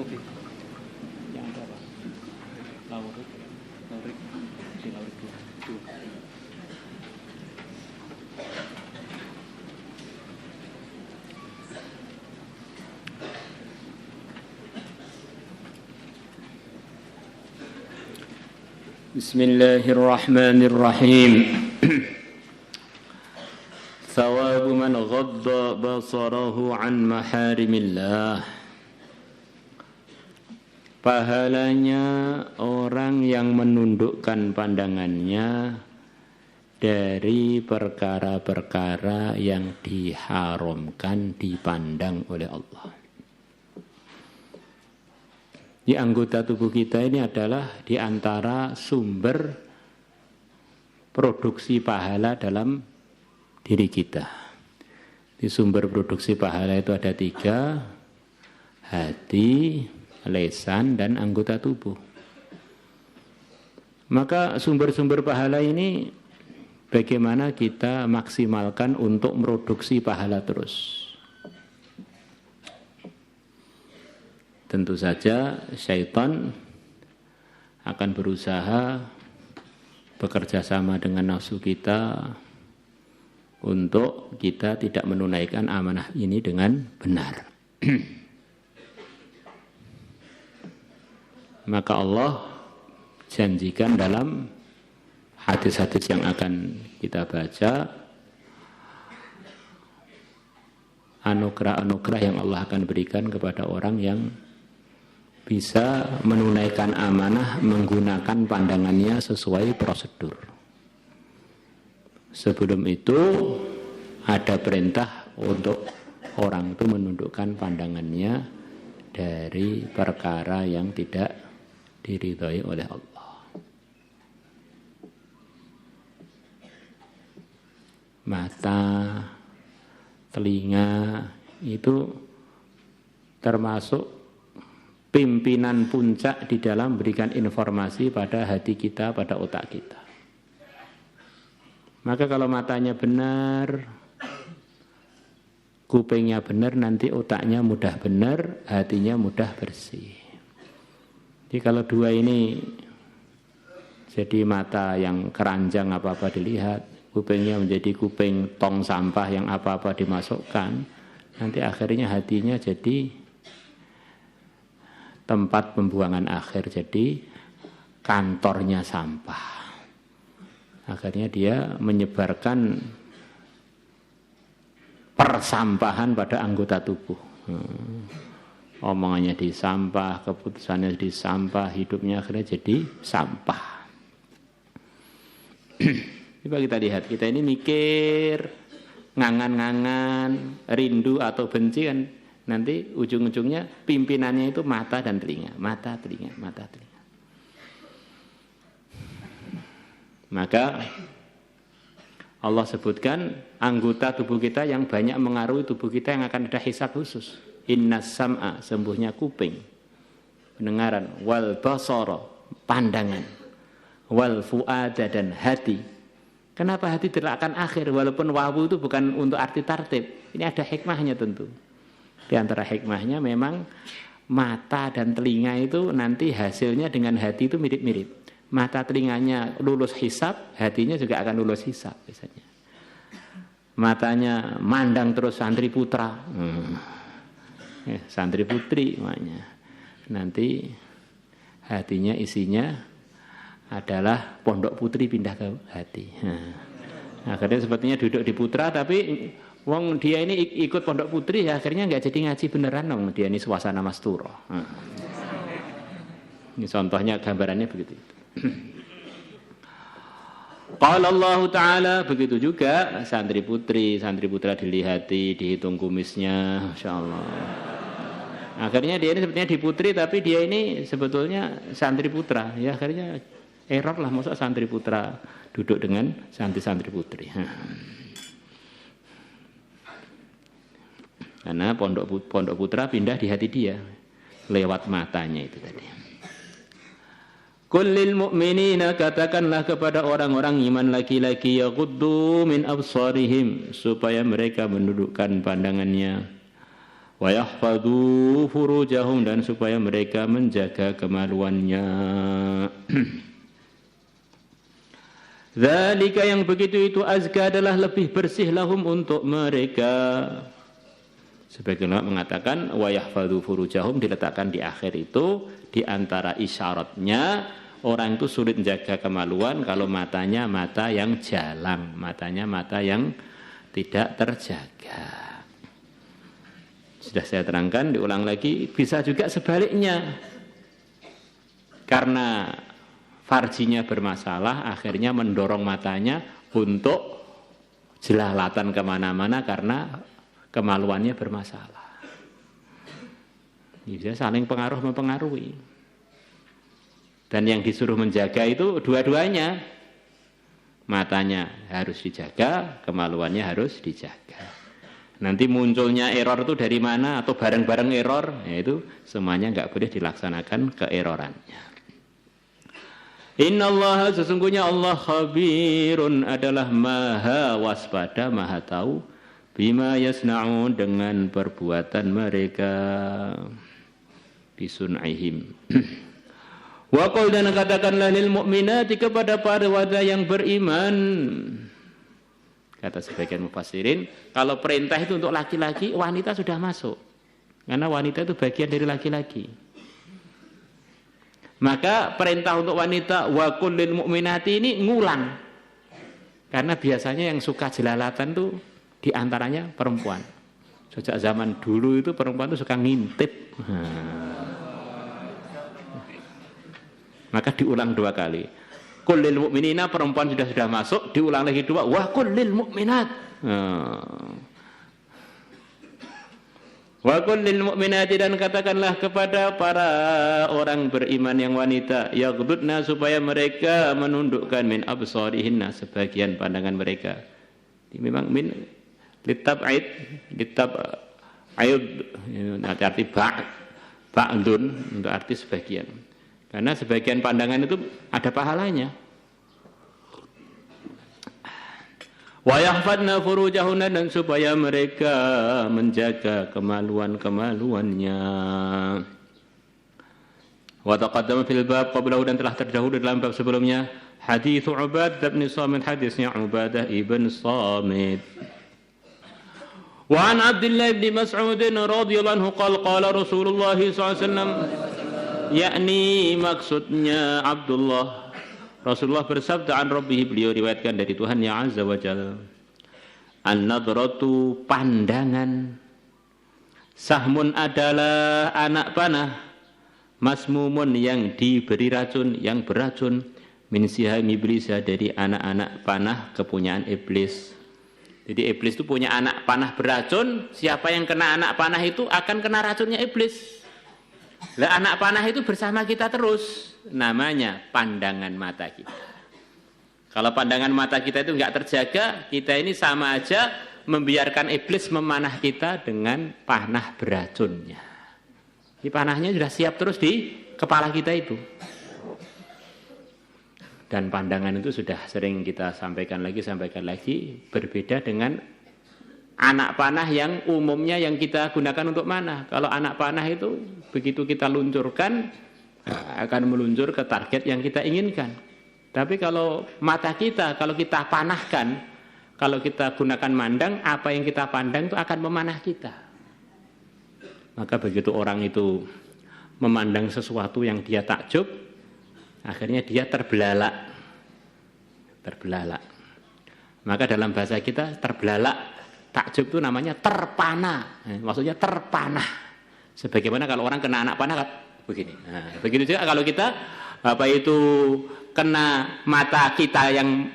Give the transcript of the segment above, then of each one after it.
Kopi. Yang ada apa? Laurik. Si laurik dua. Bismillahirrahmanirrahim. Thawabu man ghadda basarahu an maharimillah. Pahalanya orang yang menundukkan pandangannya dari perkara-perkara yang diharamkan dipandang oleh Allah. Di anggota tubuh kita ini adalah di antara sumber produksi pahala dalam diri kita. Di sumber produksi pahala itu ada 3, hati, lisan, dan anggota tubuh. Maka sumber-sumber pahala ini bagaimana kita maksimalkan untuk produksi pahala terus. Tentu saja syaitan akan berusaha bekerja sama dengan nafsu kita untuk kita tidak menunaikan amanah ini dengan benar. Maka Allah janjikan dalam hadis-hadis yang akan kita baca, anugerah-anugerah yang Allah akan berikan kepada orang yang bisa menunaikan amanah menggunakan pandangannya sesuai prosedur. Sebelum itu ada perintah untuk orang itu menundukkan pandangannya dari perkara yang tidak diridhai oleh Allah. Mata, telinga itu termasuk pimpinan puncak di dalam memberikan informasi pada hati kita, pada otak kita. Maka kalau matanya benar, kupingnya benar, nanti otaknya mudah benar, hatinya mudah bersih. Jadi kalau dua ini jadi mata yang keranjang apa-apa dilihat, kupingnya menjadi kuping tong sampah yang apa-apa dimasukkan, nanti akhirnya hatinya jadi tempat pembuangan akhir, jadi kantornya sampah. Akhirnya dia menyebarkan persampahan pada anggota tubuh. Omongannya di sampah, keputusannya di sampah, hidupnya akhirnya jadi sampah. Coba kita lihat, kita ini mikir, ngangan-ngangan, rindu atau benci kan, nanti ujung-ujungnya pimpinannya itu mata dan telinga, mata, telinga, mata, telinga. Maka Allah sebutkan anggota tubuh kita yang banyak mengaruhi tubuh kita yang akan ada hisab khusus. Innas sam'a, sembuhnya kuping, pendengaran, wal basara, pandangan, wal fuada, dan hati. Kenapa hati diletakkan akhir walaupun wawu itu bukan untuk arti tartib? Ini ada hikmahnya tentu. Di antara hikmahnya memang mata dan telinga itu nanti hasilnya dengan hati itu mirip-mirip. Mata telinganya lulus hisab, hatinya juga akan lulus hisab biasanya. Matanya mandang terus santri putra, santri putri makanya. Nanti hatinya isinya adalah pondok putri pindah ke hati. Akhirnya sepertinya duduk di putra tapi wong dia ini ikut pondok putri ya akhirnya nggak jadi ngaji beneran dong, dia ini suasana masturo. Ini contohnya gambarannya begitu. Qala Allah Ta'ala, begitu juga santri putra dilihati, dihitung kumisnya, insyaallah. Akhirnya dia ini sebetulnya diputri tapi dia ini sebetulnya santri putra. Ya akhirnya error lah, masa santri putra duduk dengan santri putri. Karena pondok putra pindah di hati dia lewat matanya itu tadi. Kullil mu'minina, katakanlah kepada orang-orang iman laki-laki, yaghuddu min absarihim, supaya mereka menundukkan pandangannya. wa yahfadhu furujahum, dan supaya mereka menjaga kemaluannya. Dzalika, yang begitu itu, azka, adalah lebih bersih, lahum, untuk mereka. Sebagian ulama mengatakan wa yahfadhu furujahum diletakkan di akhir itu di antara isyaratnya orang itu sulit menjaga kemaluan kalau matanya mata yang jalang, matanya mata yang tidak terjaga. Sudah saya terangkan, diulang lagi, bisa juga sebaliknya. Karena farjinya bermasalah, akhirnya mendorong matanya untuk jelalatan kemana-mana karena kemaluannya bermasalah. Bisa saling pengaruh mempengaruhi. Dan yang disuruh menjaga itu dua-duanya. Matanya harus dijaga, kemaluannya harus dijaga. Nanti munculnya error itu dari mana atau bareng-bareng error, yaitu semuanya enggak boleh dilaksanakan keerorannya. Innallaha, sesungguhnya Allah, khabirun, adalah maha waspada, maha tahu, bima yasna'un, dengan perbuatan mereka, bisun'ihim. Wa qul, dan katakanlah, lil mu'minati, kepada para wanita yang beriman. Kata sebagian mufassirin, kalau perintah itu untuk laki-laki, wanita sudah masuk. Karena wanita itu bagian dari laki-laki. Maka perintah untuk wanita, wa qul lil mu'minati, ini ngulang. Karena biasanya yang suka jelalatan itu diantaranya perempuan. Sejak zaman dulu itu perempuan itu suka ngintip. Maka diulang 2 kali. Qul lil mu'minina, perempuan sudah masuk, diulang lagi 2, wa qul lil mu'minat. Wa qul lil mu'minati, dan katakanlah kepada para orang beriman yang wanita, yaghdudna, supaya mereka menundukkan min absarihinna, sebagian pandangan mereka. Memang min litab'id nanti arti ba'dun, untuk arti sebagian. Karena sebagian pandangan itu ada pahalanya. Wa yahfadna furujahunna, dan supaya mereka menjaga kemaluan-kemaluannya. Wa taqaddama fil bab qablahu, dan telah terdahulu dalam bab sebelumnya, hadits Ubadah bin Samit, hadisnya Ubadah ibn Samit. Wa an Abdullah bin Mas'ud radhiyallahu anhu qala Rasulullah sallallahu alaihi wasallam, yakni maksudnya Abdullah, Rasulullah bersabda, an Rabbih, beliau riwayatkan dari Tuhan yang Azza wa Jalla, an-nadratu, pandangan, sahmun, adalah anak panah, masmumun, yang diberi racun, yang beracun, min siham iblis, dari anak-anak panah kepunyaan iblis. Jadi iblis itu punya anak panah beracun, siapa yang kena anak panah itu akan kena racunnya iblis. Lah, anak panah itu bersama kita terus, namanya pandangan mata kita. Kalau pandangan mata kita itu enggak terjaga, kita ini sama aja membiarkan iblis memanah kita dengan panah beracunnya. Di panahnya sudah siap terus di kepala kita itu. Dan pandangan itu sudah sering kita sampaikan lagi, berbeda dengan anak panah yang umumnya yang kita gunakan untuk manah. Kalau anak panah itu begitu kita luncurkan akan meluncur ke target yang kita inginkan. Tapi kalau mata kita, kalau kita panahkan, kalau kita gunakan mandang, apa yang kita pandang itu akan memanah kita. Maka begitu orang itu memandang sesuatu yang dia takjub, akhirnya dia terbelalak. Maka dalam bahasa kita terbelalak, takjub itu namanya terpana, maksudnya terpanah. Sebagaimana kalau orang kena anak panah begini. Nah, begitu juga kalau kita kena mata kita yang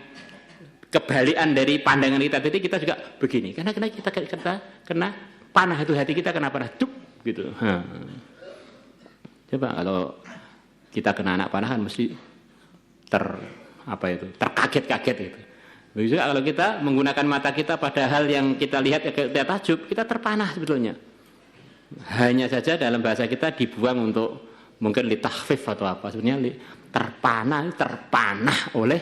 kebalikan dari pandangan kita, jadi kita juga begini. Karena kita kena panah itu, hati kita kena panah, cuk gitu. Coba kalau kita kena anak panah kan mesti terkaget-kaget gitu. Begitu kalau kita menggunakan mata kita pada hal yang kita lihat, kita takjub, kita terpanah sebetulnya. Hanya saja dalam bahasa kita dibuang untuk mungkin litakhfif atau apa. Sebenarnya terpanah oleh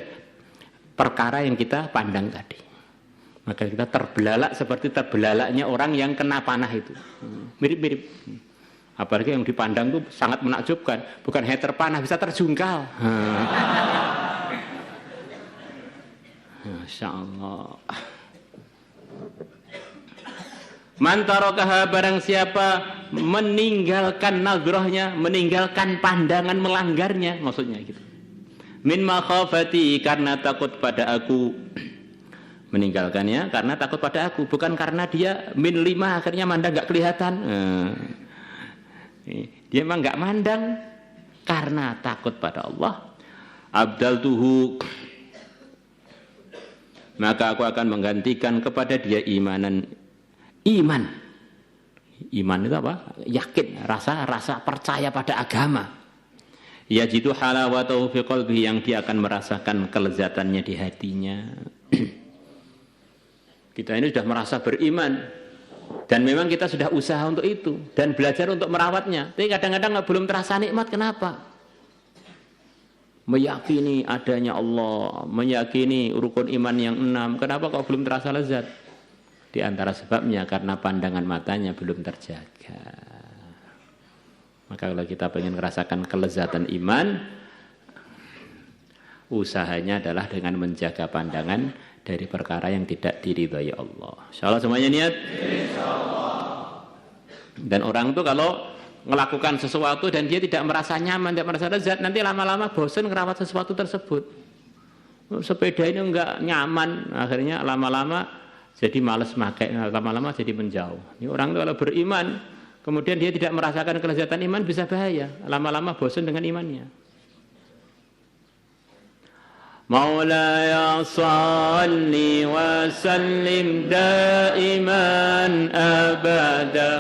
perkara yang kita pandang tadi. Maka kita terbelalak seperti terbelalaknya orang yang kena panah itu. Mirip-mirip. Apalagi yang dipandang itu sangat menakjubkan. Bukan hanya terpanah, bisa terjungkal. Masya Allah. Man tarakaha, barang siapa meninggalkan nadhrahnya, meninggalkan pandangan melanggarnya, maksudnya gitu. Min makhafati, karena takut pada aku. Meninggalkannya karena takut pada aku, bukan karena dia min 5 akhirnya mandang enggak kelihatan. Dia memang enggak mandang karena takut pada Allah. Abdaltuhu, maka aku akan menggantikan kepada dia iman. Iman itu apa? Yakin, rasa percaya pada agama. Yajidu halawatahu fi qalbihi, yang dia akan merasakan kelezatannya di hatinya. Kita ini sudah merasa beriman dan memang kita sudah usaha untuk itu dan belajar untuk merawatnya. Tapi kadang-kadang belum terasa nikmat. Kenapa? Meyakini adanya Allah, meyakini rukun iman yang 6. Kenapa kok belum terasa lezat? Di antara sebabnya karena pandangan matanya belum terjaga. Maka kalau kita ingin merasakan kelezatan iman, usahanya adalah dengan menjaga pandangan dari perkara yang tidak diridhai Allah. Insyaallah semuanya niat. Insyaallah. Dan orang itu kalau melakukan sesuatu dan dia tidak merasa nyaman, tidak merasa lezat, nanti lama-lama bosan ngerawat sesuatu tersebut. Sepeda ini enggak nyaman, akhirnya lama-lama jadi malas pakai, lama-lama jadi menjauh. Ini orang itu kalau beriman, kemudian dia tidak merasakan kelezatan iman, bisa bahaya. Lama-lama bosan dengan imannya. Maulaya salli wa sallim daiman abada